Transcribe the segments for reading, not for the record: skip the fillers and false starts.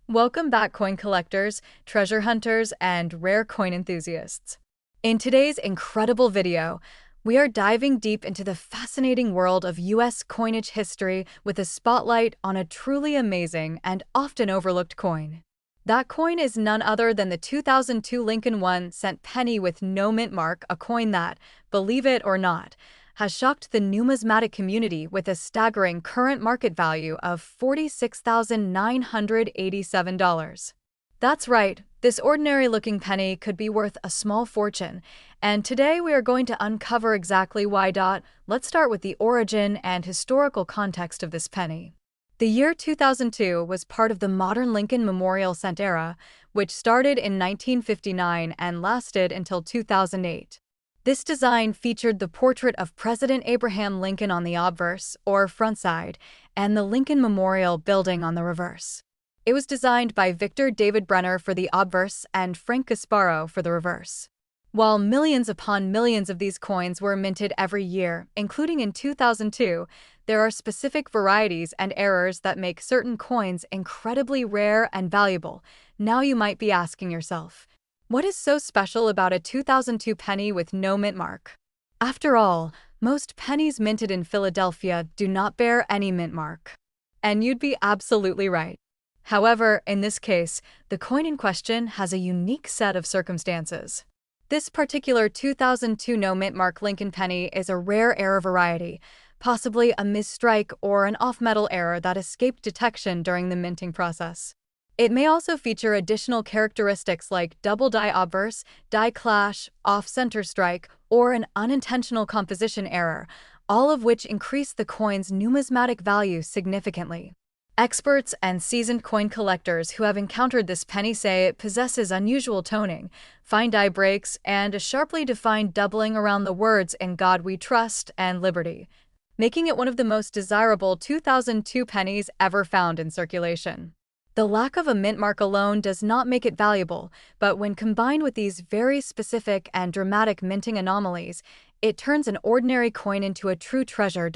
Welcome back, coin collectors, treasure hunters, and rare coin enthusiasts. In today's incredible video, we are diving deep into the fascinating world of U.S. coinage history with a spotlight on a truly amazing and often overlooked coin. That coin is none other than the 2002 Lincoln 1-cent penny with no mint mark, a coin that, believe it or not, has shocked the numismatic community with a staggering current market value of $46,987. That's right, this ordinary-looking penny could be worth a small fortune, and today we are going to uncover exactly why. Let's start with the origin and historical context of this penny. The year 2002 was part of the modern Lincoln Memorial Cent era, which started in 1959 and lasted until 2008. This design featured the portrait of President Abraham Lincoln on the obverse, or front side, and the Lincoln Memorial Building on the reverse. It was designed by Victor David Brenner for the obverse and Frank Gasparo for the reverse. While millions upon millions of these coins were minted every year, including in 2002, there are specific varieties and errors that make certain coins incredibly rare and valuable. Now you might be asking yourself, what is so special about a 2002 penny with no mint mark? After all, most pennies minted in Philadelphia do not bear any mint mark. And you'd be absolutely right. However, in this case, the coin in question has a unique set of circumstances. This particular 2002 no mint mark Lincoln penny is a rare error variety, possibly a misstrike or an off-metal error that escaped detection during the minting process. It may also feature additional characteristics like double die obverse, die clash, off-center strike, or an unintentional composition error, all of which increase the coin's numismatic value significantly. Experts and seasoned coin collectors who have encountered this penny say it possesses unusual toning, fine die breaks, and a sharply defined doubling around the words "In God We Trust" and "Liberty," making it one of the most desirable 2002 pennies ever found in circulation. The lack of a mint mark alone does not make it valuable, but when combined with these very specific and dramatic minting anomalies, it turns an ordinary coin into a true treasure.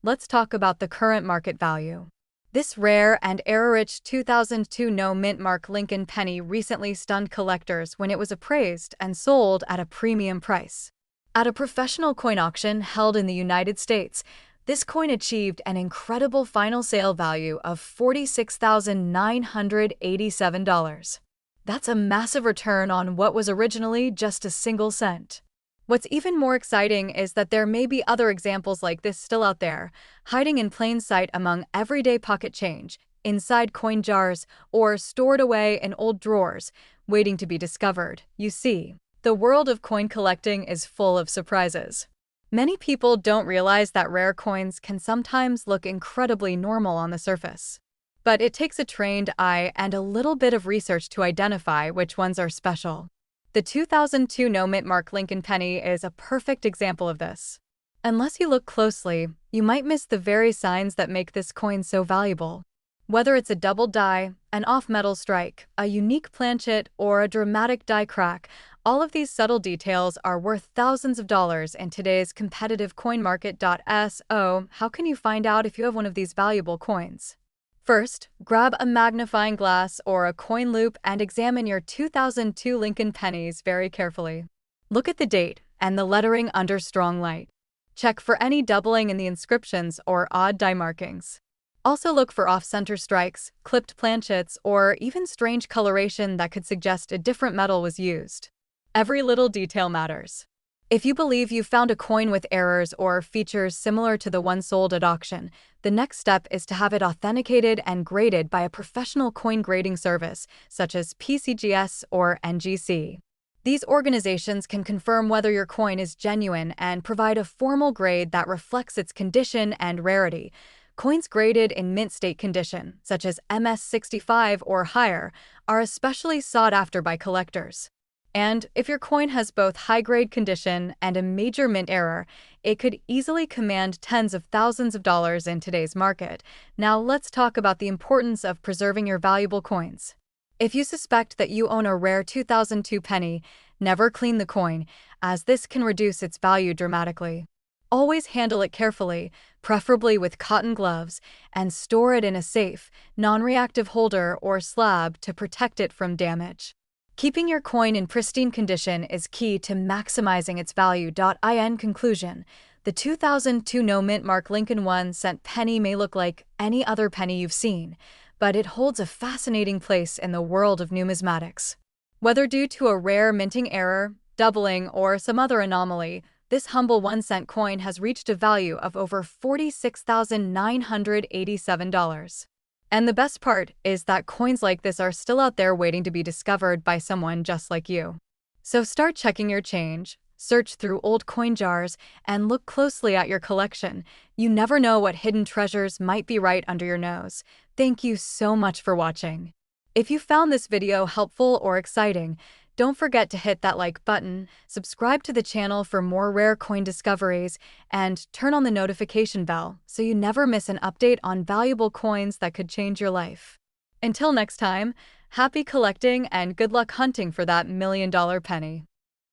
Let's talk about the current market value. This rare and error-rich 2002 no mint mark Lincoln penny recently stunned collectors when it was appraised and sold at a premium price. At a professional coin auction held in the United States, this coin achieved an incredible final sale value of $46,987. That's a massive return on what was originally just a single cent. What's even more exciting is that there may be other examples like this still out there, hiding in plain sight among everyday pocket change, inside coin jars, or stored away in old drawers, waiting to be discovered. You see, the world of coin collecting is full of surprises. Many people don't realize that rare coins can sometimes look incredibly normal on the surface. But it takes a trained eye and a little bit of research to identify which ones are special. The 2002 no mint mark Lincoln penny is a perfect example of this. Unless you look closely, you might miss the very signs that make this coin so valuable. Whether it's a double die, an off-metal strike, a unique planchet, or a dramatic die crack, all of these subtle details are worth thousands of dollars in today's competitive coin market. So, how can you find out if you have one of these valuable coins? First, grab a magnifying glass or a coin loop and examine your 2002 Lincoln pennies very carefully. Look at the date and the lettering under strong light. Check for any doubling in the inscriptions or odd die markings. Also look for off-center strikes, clipped planchets, or even strange coloration that could suggest a different metal was used. Every little detail matters. If you believe you found a coin with errors or features similar to the one sold at auction, the next step is to have it authenticated and graded by a professional coin grading service, such as PCGS or NGC. These organizations can confirm whether your coin is genuine and provide a formal grade that reflects its condition and rarity. Coins graded in mint state condition, such as MS65 or higher, are especially sought after by collectors. And if your coin has both high-grade condition and a major mint error, it could easily command tens of thousands of dollars in today's market. Now let's talk about the importance of preserving your valuable coins. If you suspect that you own a rare 2002 penny, never clean the coin, as this can reduce its value dramatically. Always handle it carefully, preferably with cotton gloves, and store it in a safe, non-reactive holder or slab to protect it from damage. Keeping your coin in pristine condition is key to maximizing its value. In conclusion, the 2002 no mint mark Lincoln 1-cent penny may look like any other penny you've seen, but it holds a fascinating place in the world of numismatics. Whether due to a rare minting error, doubling, or some other anomaly, this humble 1-cent coin has reached a value of over $46,987. And the best part is that coins like this are still out there waiting to be discovered by someone just like you. So start checking your change, search through old coin jars, and look closely at your collection. You never know what hidden treasures might be right under your nose. Thank you so much for watching. If you found this video helpful or exciting, don't forget to hit that like button, subscribe to the channel for more rare coin discoveries, and turn on the notification bell so you never miss an update on valuable coins that could change your life. Until next time, happy collecting and good luck hunting for that $1,000,000 penny.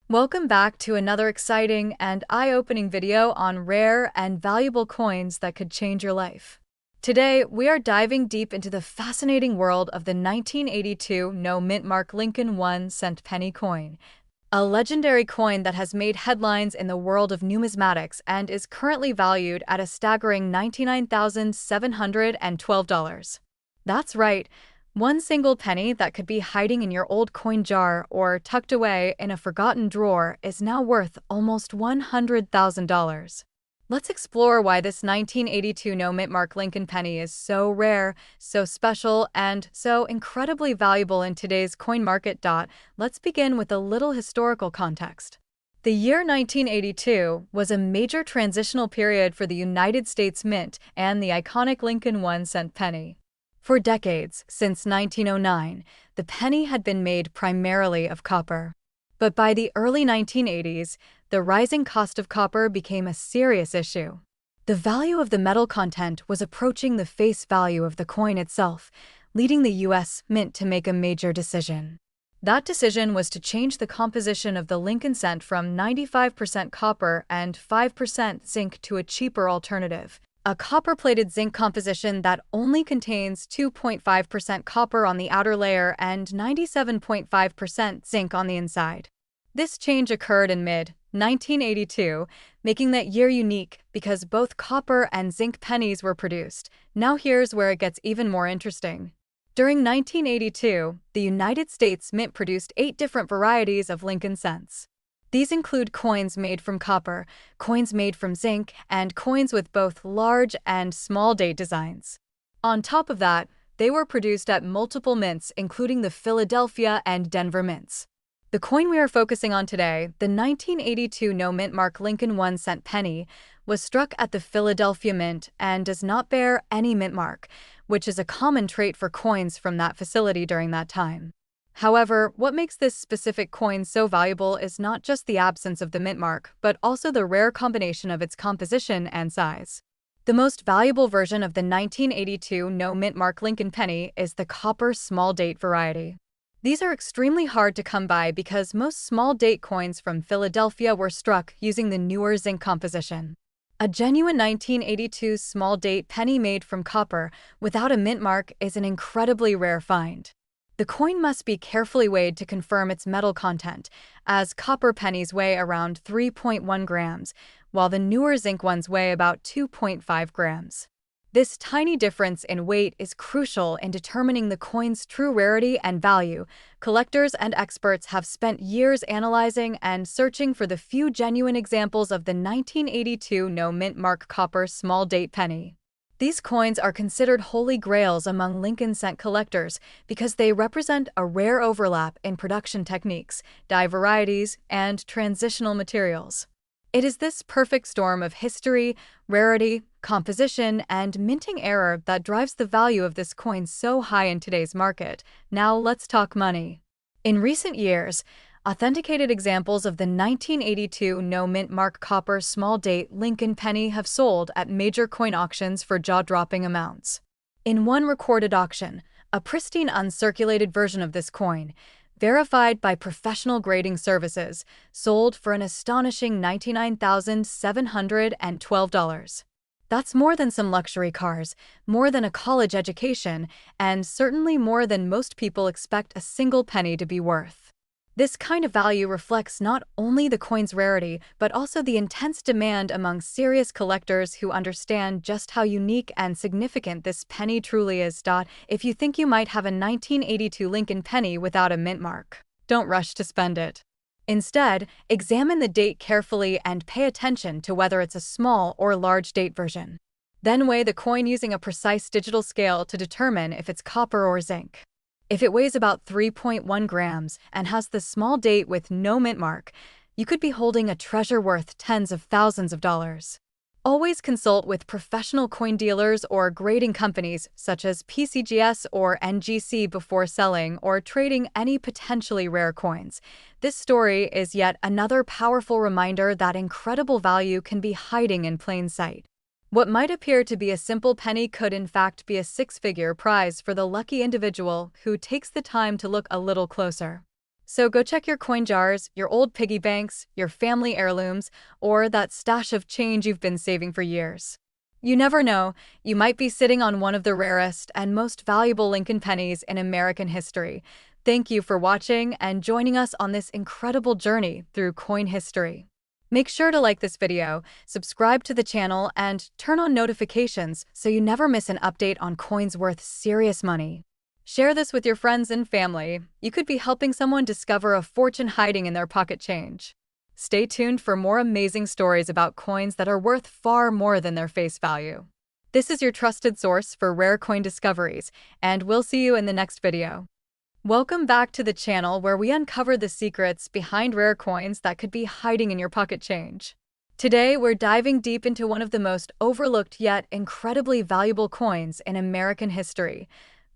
Welcome back to another exciting and eye-opening video on rare and valuable coins that could change your life. Today, we are diving deep into the fascinating world of the 1982 no mint mark Lincoln 1-cent penny coin, a legendary coin that has made headlines in the world of numismatics and is currently valued at a staggering $99,712. That's right, one single penny that could be hiding in your old coin jar or tucked away in a forgotten drawer is now worth almost $100,000. Let's explore why this 1982 no mint mark Lincoln penny is so rare, so special, and so incredibly valuable in today's coin market. Let's begin with a little historical context. The year 1982 was a major transitional period for the United States Mint and the iconic Lincoln 1-cent penny. For decades, since 1909, the penny had been made primarily of copper. But by the early 1980s, the rising cost of copper became a serious issue. The value of the metal content was approaching the face value of the coin itself, leading the U.S. Mint to make a major decision. That decision was to change the composition of the Lincoln cent from 95% copper and 5% zinc to a cheaper alternative, a copper-plated zinc composition that only contains 2.5% copper on the outer layer and 97.5% zinc on the inside. This change occurred in mid-1982, making that year unique because both copper and zinc pennies were produced. Now here's where it gets even more interesting. During 1982, the United States Mint produced 8 different varieties of Lincoln cents. These include coins made from copper, coins made from zinc, and coins with both large and small date designs. On top of that, they were produced at multiple mints, including the Philadelphia and Denver mints. The coin we are focusing on today, the 1982 no mint mark Lincoln 1-cent penny, was struck at the Philadelphia Mint and does not bear any mint mark, which is a common trait for coins from that facility during that time. However, what makes this specific coin so valuable is not just the absence of the mint mark, but also the rare combination of its composition and size. The most valuable version of the 1982 no mint mark Lincoln penny is the copper small date variety. These are extremely hard to come by because most small date coins from Philadelphia were struck using the newer zinc composition. A genuine 1982 small date penny made from copper without a mint mark is an incredibly rare find. The coin must be carefully weighed to confirm its metal content, as copper pennies weigh around 3.1 grams, while the newer zinc ones weigh about 2.5 grams. This tiny difference in weight is crucial in determining the coin's true rarity and value. Collectors and experts have spent years analyzing and searching for the few genuine examples of the 1982 no mint mark copper small date penny. These coins are considered holy grails among Lincoln cent collectors because they represent a rare overlap in production techniques, dye varieties, and transitional materials. It is this perfect storm of history, rarity, composition, and minting error that drives the value of this coin so high in today's market. Now let's talk money. In recent years, authenticated examples of the 1982 no mint mark copper small date Lincoln penny have sold at major coin auctions for jaw-dropping amounts. In one recorded auction, a pristine uncirculated version of this coin, verified by professional grading services, sold for an astonishing $99,712. That's more than some luxury cars, more than a college education, and certainly more than most people expect a single penny to be worth. This kind of value reflects not only the coin's rarity, but also the intense demand among serious collectors who understand just how unique and significant this penny truly is. If you think you might have a 1982 Lincoln penny without a mint mark, don't rush to spend it. Instead, examine the date carefully and pay attention to whether it's a small or large date version. Then weigh the coin using a precise digital scale to determine if it's copper or zinc. If it weighs about 3.1 grams and has the small date with no mint mark, you could be holding a treasure worth tens of thousands of dollars. Always consult with professional coin dealers or grading companies such as PCGS or NGC before selling or trading any potentially rare coins. This story is yet another powerful reminder that incredible value can be hiding in plain sight. What might appear to be a simple penny could in fact be a six-figure prize for the lucky individual who takes the time to look a little closer. So go check your coin jars, your old piggy banks, your family heirlooms, or that stash of change you've been saving for years. You never know, you might be sitting on one of the rarest and most valuable Lincoln pennies in American history. Thank you for watching and joining us on this incredible journey through coin history. Make sure to like this video, subscribe to the channel, and turn on notifications so you never miss an update on coins worth serious money. Share this with your friends and family. You could be helping someone discover a fortune hiding in their pocket change. Stay tuned for more amazing stories about coins that are worth far more than their face value. This is your trusted source for rare coin discoveries, and we'll see you in the next video. Welcome back to the channel where we uncover the secrets behind rare coins that could be hiding in your pocket change. Today, we're diving deep into one of the most overlooked yet incredibly valuable coins in American history,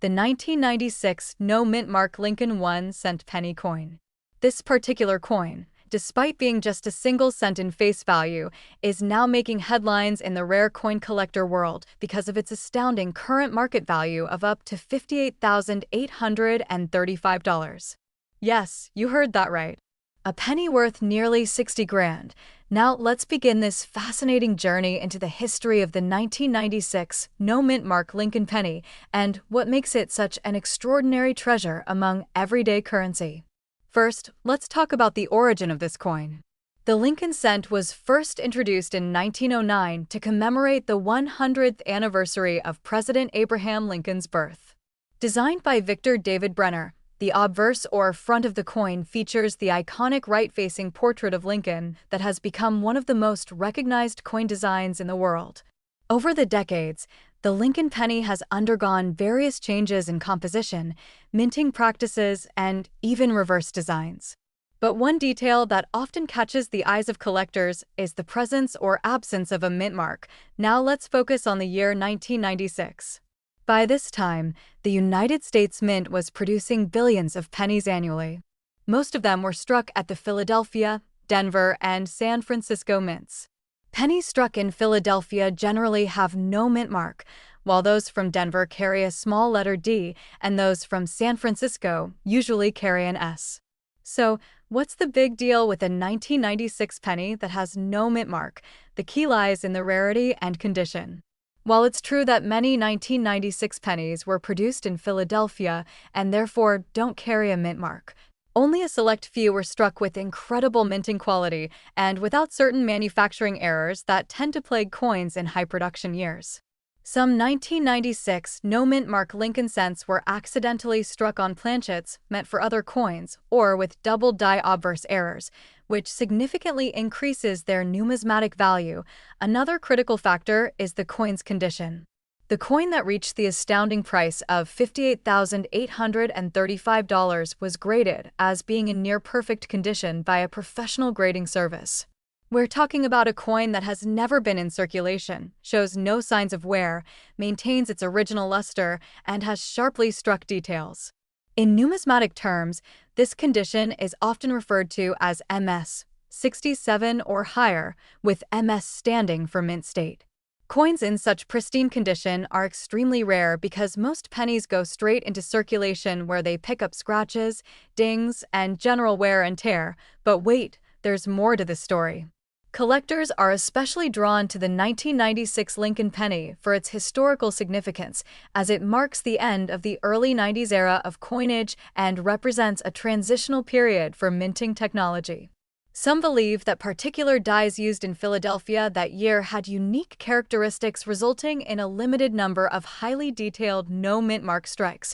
the 1996 no-mint mark Lincoln 1-cent penny coin. This particular coin, despite being just a single cent in face value, is now making headlines in the rare coin collector world because of its astounding current market value of up to $58,835. Yes, you heard that right. A penny worth nearly 60 grand. Now let's begin this fascinating journey into the history of the 1996 no-mint mark Lincoln penny and what makes it such an extraordinary treasure among everyday currency. First, let's talk about the origin of this coin. The Lincoln cent was first introduced in 1909 to commemorate the 100th anniversary of President Abraham Lincoln's birth. Designed by Victor David Brenner, the obverse or front of the coin features the iconic right-facing portrait of Lincoln that has become one of the most recognized coin designs in the world. Over the decades, the Lincoln penny has undergone various changes in composition, minting practices, and even reverse designs. But one detail that often catches the eyes of collectors is the presence or absence of a mint mark. Now let's focus on the year 1996. By this time, the United States Mint was producing billions of pennies annually. Most of them were struck at the Philadelphia, Denver, and San Francisco mints. Pennies struck in Philadelphia generally have no mint mark, while those from Denver carry a small letter D, and those from San Francisco usually carry an S. So, what's the big deal with a 1996 penny that has no mint mark? The key lies in the rarity and condition. While it's true that many 1996 pennies were produced in Philadelphia and therefore don't carry a mint mark, only a select few were struck with incredible minting quality and without certain manufacturing errors that tend to plague coins in high production years. Some 1996 no-mint mark Lincoln cents were accidentally struck on planchets meant for other coins or with double die obverse errors, which significantly increases their numismatic value. Another critical factor is the coin's condition. The coin that reached the astounding price of $58,835 was graded as being in near-perfect condition by a professional grading service. We're talking about a coin that has never been in circulation, shows no signs of wear, maintains its original luster, and has sharply struck details. In numismatic terms, this condition is often referred to as MS 67 or higher, with MS standing for mint state. Coins in such pristine condition are extremely rare because most pennies go straight into circulation where they pick up scratches, dings, and general wear and tear. But wait, there's more to the story. Collectors are especially drawn to the 1996 Lincoln penny for its historical significance, as it marks the end of the early 90s era of coinage and represents a transitional period for minting technology. Some believe that particular dies used in Philadelphia that year had unique characteristics, resulting in a limited number of highly detailed no-mint mark strikes,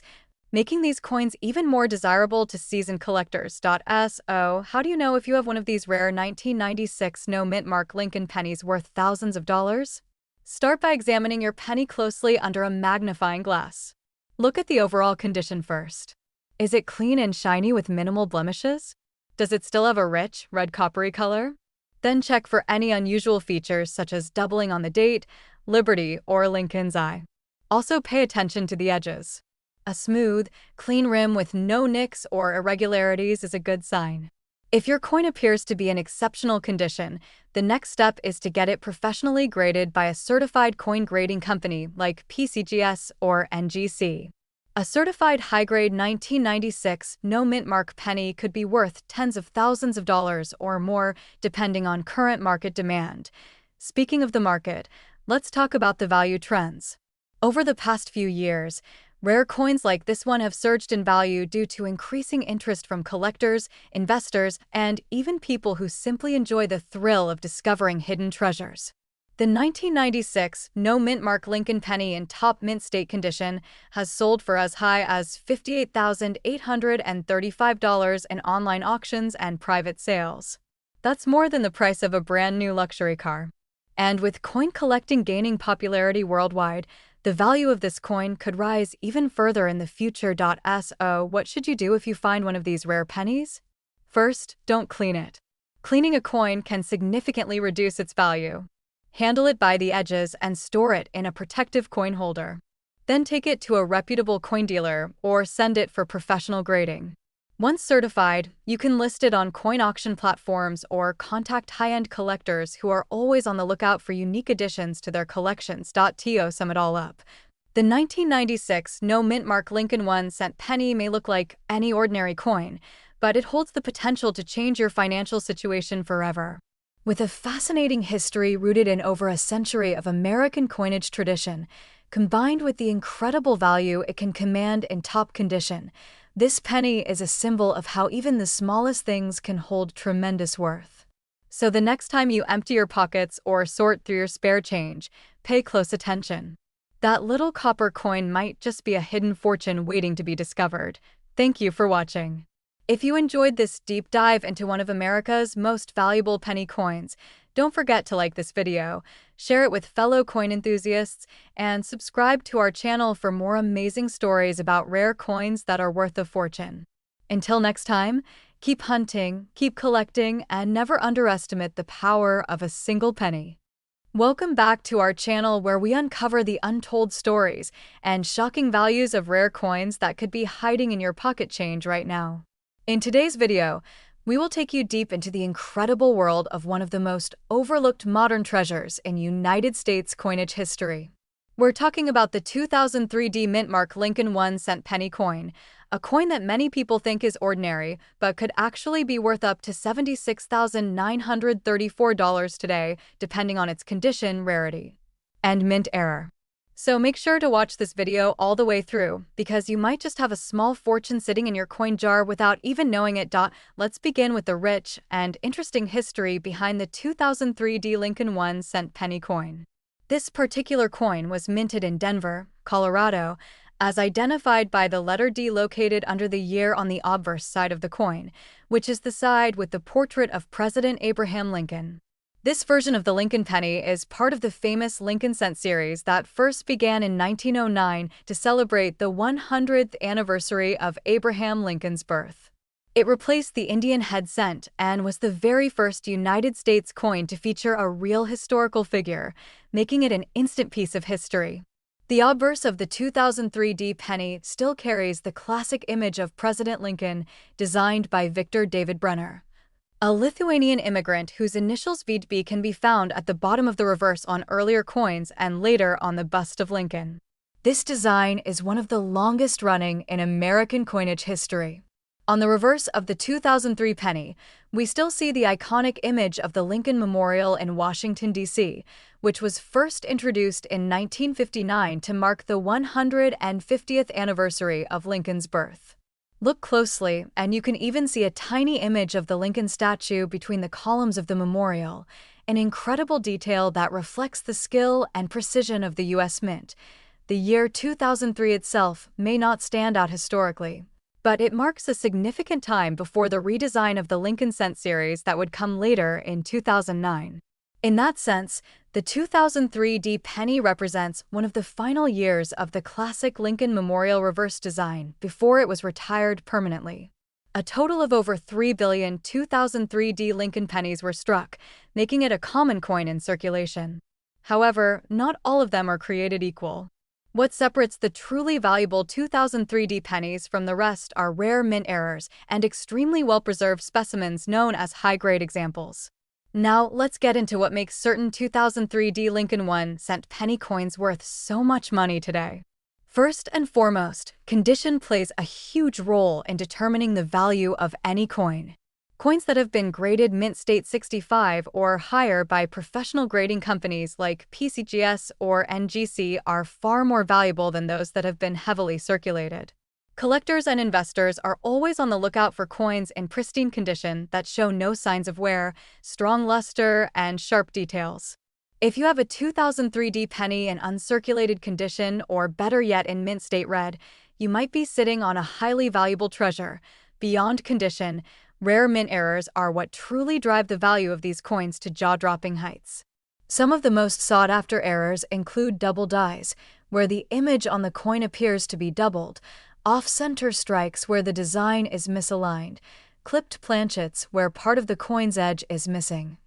making these coins even more desirable to seasoned collectors. So, how do you know if you have one of these rare 1996 no-mint mark Lincoln pennies worth thousands of dollars? Start by examining your penny closely under a magnifying glass. Look at the overall condition first. Is it clean and shiny with minimal blemishes? Does it still have a rich, red coppery color? Then check for any unusual features such as doubling on the date, Liberty, or Lincoln's eye. Also pay attention to the edges. A smooth, clean rim with no nicks or irregularities is a good sign. If your coin appears to be in exceptional condition, the next step is to get it professionally graded by a certified coin grading company like PCGS or NGC. A certified high-grade 1996 no-mint mark penny could be worth tens of thousands of dollars or more, depending on current market demand. Speaking of the market, let's talk about the value trends. Over the past few years, rare coins like this one have surged in value due to increasing interest from collectors, investors, and even people who simply enjoy the thrill of discovering hidden treasures. The 1996 no-mint mark Lincoln penny in top mint state condition has sold for as high as $58,835 in online auctions and private sales. That's more than the price of a brand new luxury car. And with coin collecting gaining popularity worldwide, the value of this coin could rise even further in the future. So, what should you do if you find one of these rare pennies? First, don't clean it. Cleaning a coin can significantly reduce its value. Handle it by the edges and store it in a protective coin holder. Then take it to a reputable coin dealer or send it for professional grading. Once certified, you can list it on coin auction platforms or contact high-end collectors who are always on the lookout for unique additions to their collections. To sum it all up, the 1996 no-mint mark Lincoln 1-cent penny may look like any ordinary coin, but it holds the potential to change your financial situation forever. With a fascinating history rooted in over a century of American coinage tradition, combined with the incredible value it can command in top condition, this penny is a symbol of how even the smallest things can hold tremendous worth. So the next time you empty your pockets or sort through your spare change, pay close attention. That little copper coin might just be a hidden fortune waiting to be discovered. Thank you for watching. If you enjoyed this deep dive into one of America's most valuable penny coins, don't forget to like this video, share it with fellow coin enthusiasts, and subscribe to our channel for more amazing stories about rare coins that are worth a fortune. Until next time, keep hunting, keep collecting, and never underestimate the power of a single penny. Welcome back to our channel where we uncover the untold stories and shocking values of rare coins that could be hiding in your pocket change right now. In today's video, we will take you deep into the incredible world of one of the most overlooked modern treasures in United States coinage history. We're talking about the 2003 mint mark Lincoln 1-cent penny coin, a coin that many people think is ordinary, but could actually be worth up to $76,934 today, depending on its condition, rarity, and mint era. So make sure to watch this video all the way through, because you might just have a small fortune sitting in your coin jar without even knowing it. Let's begin with the rich and interesting history behind the 2003 Lincoln 1-cent penny coin. This particular coin was minted in Denver, Colorado, as identified by the letter D located under the year on the obverse side of the coin, which is the side with the portrait of President Abraham Lincoln. This version of the Lincoln penny is part of the famous Lincoln cent series that first began in 1909 to celebrate the 100th anniversary of Abraham Lincoln's birth. It replaced the Indian head cent and was the very first United States coin to feature a real historical figure, making it an instant piece of history. The obverse of the 2003 penny still carries the classic image of President Lincoln, designed by Victor David Brenner. A Lithuanian immigrant whose initials VB can be found at the bottom of the reverse on earlier coins and later on the bust of Lincoln. This design is one of the longest running in American coinage history. On the reverse of the 2003 penny, we still see the iconic image of the Lincoln Memorial in Washington, D.C., which was first introduced in 1959 to mark the 150th anniversary of Lincoln's birth. Look closely, and you can even see a tiny image of the Lincoln statue between the columns of the memorial, an incredible detail that reflects the skill and precision of the U.S. Mint. The year 2003 itself may not stand out historically, but it marks a significant time before the redesign of the Lincoln Cent series that would come later in 2009. In that sense, the 2003 D penny represents one of the final years of the classic Lincoln Memorial reverse design before it was retired permanently. A total of over 3 billion 2003 D Lincoln pennies were struck, making it a common coin in circulation. However, not all of them are created equal. What separates the truly valuable 2003 D pennies from the rest are rare mint errors and extremely well-preserved specimens known as high-grade examples. Now, let's get into what makes certain 2003 D Lincoln 1-cent penny coins worth so much money today. First and foremost, condition plays a huge role in determining the value of any coin. Coins that have been graded Mint State 65 or higher by professional grading companies like PCGS or NGC are far more valuable than those that have been heavily circulated. Collectors and investors are always on the lookout for coins in pristine condition that show no signs of wear, strong luster, and sharp details. If you have a 2003 D penny in uncirculated condition, or better yet in Mint State red, you might be sitting on a highly valuable treasure. Beyond condition, rare mint errors are what truly drive the value of these coins to jaw-dropping heights. Some of the most sought-after errors include double dies, where the image on the coin appears to be doubled, off-center strikes where the design is misaligned, clipped planchets where part of the coin's edge is missing,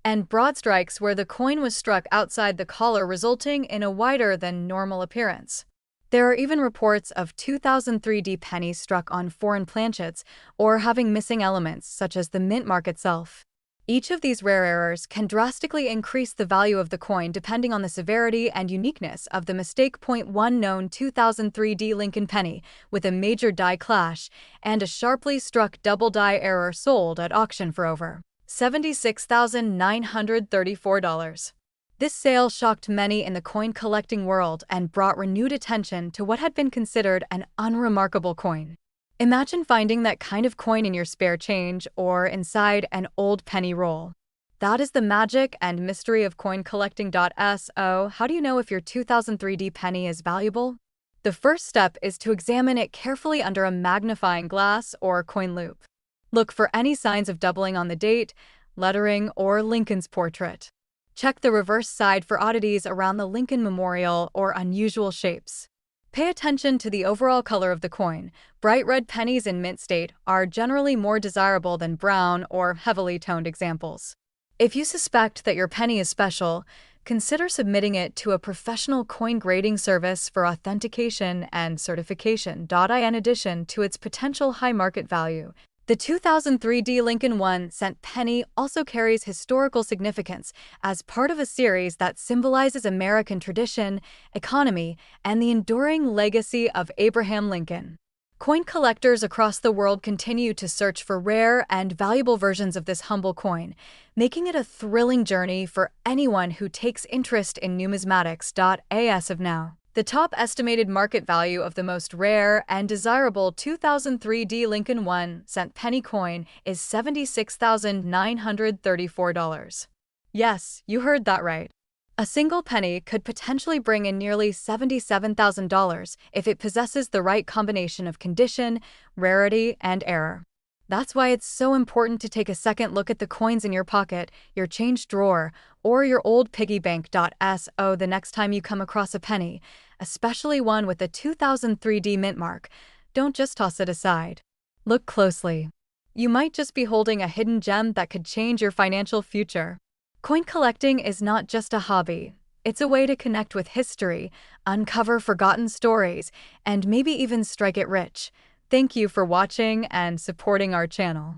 and broad strikes where the coin was struck outside the collar, resulting in a wider than normal appearance. There are even reports of 2003 D pennies struck on foreign planchets or having missing elements such as the mint mark itself. Each of these rare errors can drastically increase the value of the coin depending on the severity and uniqueness of the mistake. One known 2003 D Lincoln penny with a major die clash and a sharply struck double die error sold at auction for over $76,934. This sale shocked many in the coin collecting world and brought renewed attention to what had been considered an unremarkable coin. Imagine finding that kind of coin in your spare change or inside an old penny roll. That is the magic and mystery of coin collecting. So, how do you know if your 2003 D penny is valuable? The first step is to examine it carefully under a magnifying glass or coin loupe. Look for any signs of doubling on the date, lettering, or Lincoln's portrait. Check the reverse side for oddities around the Lincoln Memorial or unusual shapes. Pay attention to the overall color of the coin. Bright red pennies in mint state are generally more desirable than brown or heavily toned examples. If you suspect that your penny is special, consider submitting it to a professional coin grading service for authentication and certification. In addition to its potential high market value, the 2003 D Lincoln 1-cent penny also carries historical significance as part of a series that symbolizes American tradition, economy, and the enduring legacy of Abraham Lincoln. Coin collectors across the world continue to search for rare and valuable versions of this humble coin, making it a thrilling journey for anyone who takes interest in numismatics. As of now, the top estimated market value of the most rare and desirable 2003 D Lincoln 1-cent penny coin is $76,934. Yes, you heard that right. A single penny could potentially bring in nearly $77,000 if it possesses the right combination of condition, rarity, and error. That's why it's so important to take a second look at the coins in your pocket, your change drawer, or your old piggy bank. So the next time you come across a penny, especially one with a 2003 D mint mark, don't just toss it aside. Look closely. You might just be holding a hidden gem that could change your financial future. Coin collecting is not just a hobby. It's a way to connect with history, uncover forgotten stories, and maybe even strike it rich. Thank you for watching and supporting our channel.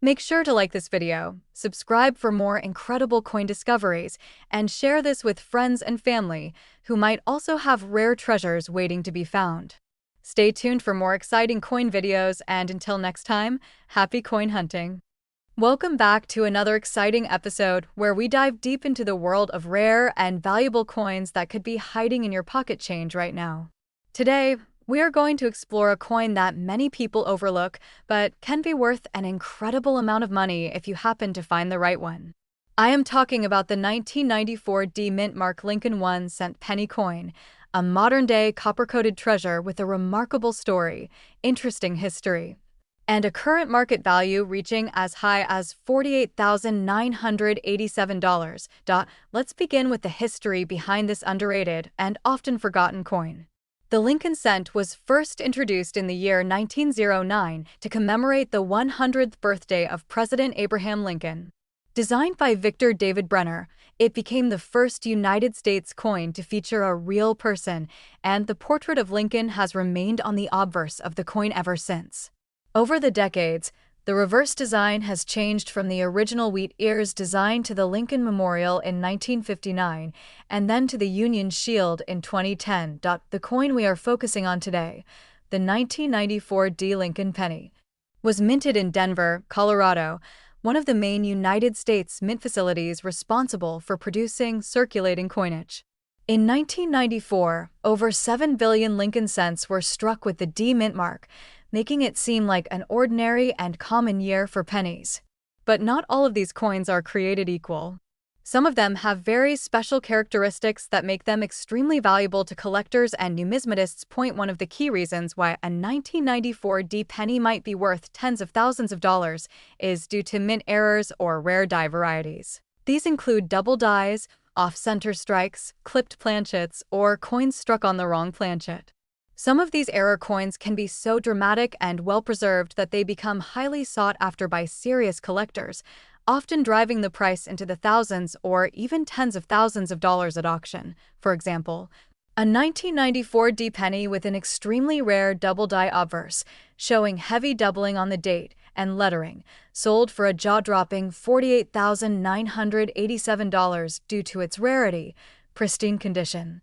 Make sure to like this video, subscribe for more incredible coin discoveries, and share this with friends and family who might also have rare treasures waiting to be found. Stay tuned for more exciting coin videos, and until next time, happy coin hunting! Welcome back to another exciting episode where we dive deep into the world of rare and valuable coins that could be hiding in your pocket change right now. Today, we are going to explore a coin that many people overlook, but can be worth an incredible amount of money if you happen to find the right one. I am talking about the 1994 D Mint Mark Lincoln 1-cent penny coin, a modern-day copper-coated treasure with a remarkable story, interesting history, and a current market value reaching as high as $48,987. Let's begin with the history behind this underrated and often forgotten coin. The Lincoln cent was first introduced in the year 1909 to commemorate the 100th birthday of President Abraham Lincoln. Designed by Victor David Brenner, it became the first United States coin to feature a real person, and the portrait of Lincoln has remained on the obverse of the coin ever since. Over the decades, the reverse design has changed from the original wheat ears design to the Lincoln Memorial in 1959 and then to the Union Shield in 2010. The coin we are focusing on today, the 1994 D Lincoln penny, was minted in Denver, Colorado, one of the main United States mint facilities responsible for producing circulating coinage. In 1994, over 7 billion Lincoln cents were struck with the D Mint mark, making it seem like an ordinary and common year for pennies. But not all of these coins are created equal. Some of them have very special characteristics that make them extremely valuable to collectors and numismatists. One of the key reasons why a 1994 D penny might be worth tens of thousands of dollars is due to mint errors or rare die varieties. These include double dies, off-center strikes, clipped planchets, or coins struck on the wrong planchet. Some of these error coins can be so dramatic and well-preserved that they become highly sought after by serious collectors, often driving the price into the thousands or even tens of thousands of dollars at auction. For example, a 1994 D penny with an extremely rare double die obverse, showing heavy doubling on the date and lettering, sold for a jaw-dropping $48,987 due to its rarity, pristine condition,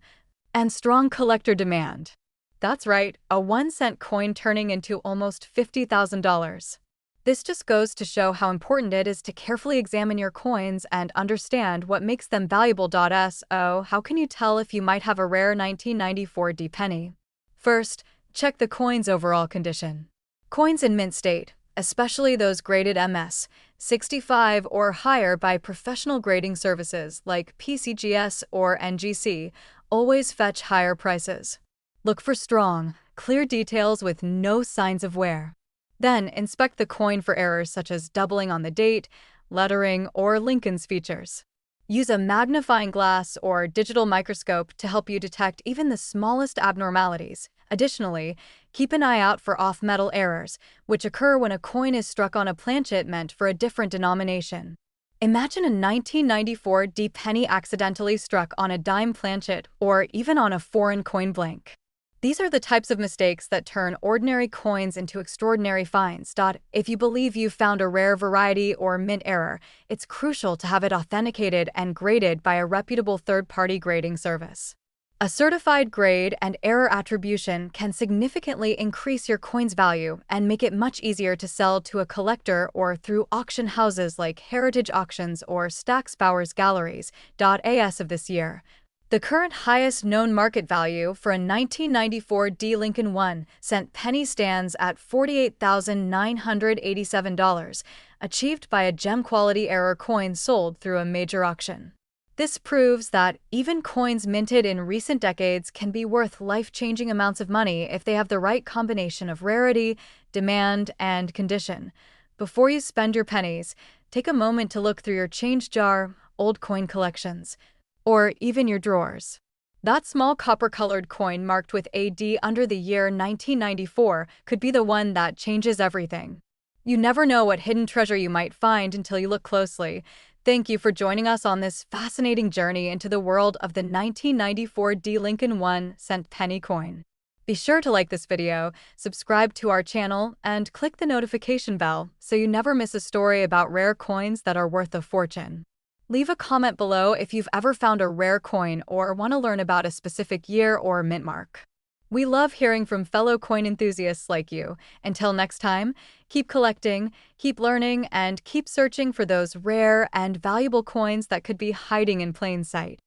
and strong collector demand. That's right, a 1-cent coin turning into almost $50,000. This just goes to show how important it is to carefully examine your coins and understand what makes them valuable. So, how can you tell if you might have a rare 1994 D penny? First, check the coin's overall condition. Coins in mint state, especially those graded MS 65 or higher by professional grading services like PCGS or NGC, always fetch higher prices. Look for strong, clear details with no signs of wear. Then, inspect the coin for errors such as doubling on the date, lettering, or Lincoln's features. Use a magnifying glass or digital microscope to help you detect even the smallest abnormalities. Additionally, keep an eye out for off-metal errors, which occur when a coin is struck on a planchet meant for a different denomination. Imagine a 1994 D penny accidentally struck on a dime planchet or even on a foreign coin blank. These are the types of mistakes that turn ordinary coins into extraordinary finds. If you believe you've found a rare variety or mint error, it's crucial to have it authenticated and graded by a reputable third-party grading service. A certified grade and error attribution can significantly increase your coin's value and make it much easier to sell to a collector or through auction houses like Heritage Auctions or Stack's Bowers Galleries. As of this year, the current highest known market value for a 1994 D Lincoln 1-cent penny stands at $48,987, achieved by a gem-quality error coin sold through a major auction. This proves that even coins minted in recent decades can be worth life-changing amounts of money if they have the right combination of rarity, demand, and condition. Before you spend your pennies, take a moment to look through your change jar, old coin collections, or even your drawers. That small copper-colored coin marked with AD under the year 1994 could be the one that changes everything. You never know what hidden treasure you might find until you look closely. Thank you for joining us on this fascinating journey into the world of the 1994 D Lincoln 1-cent penny coin. Be sure to like this video, subscribe to our channel, and click the notification bell so you never miss a story about rare coins that are worth a fortune. Leave a comment below if you've ever found a rare coin or want to learn about a specific year or mint mark. We love hearing from fellow coin enthusiasts like you. Until next time, keep collecting, keep learning, and keep searching for those rare and valuable coins that could be hiding in plain sight.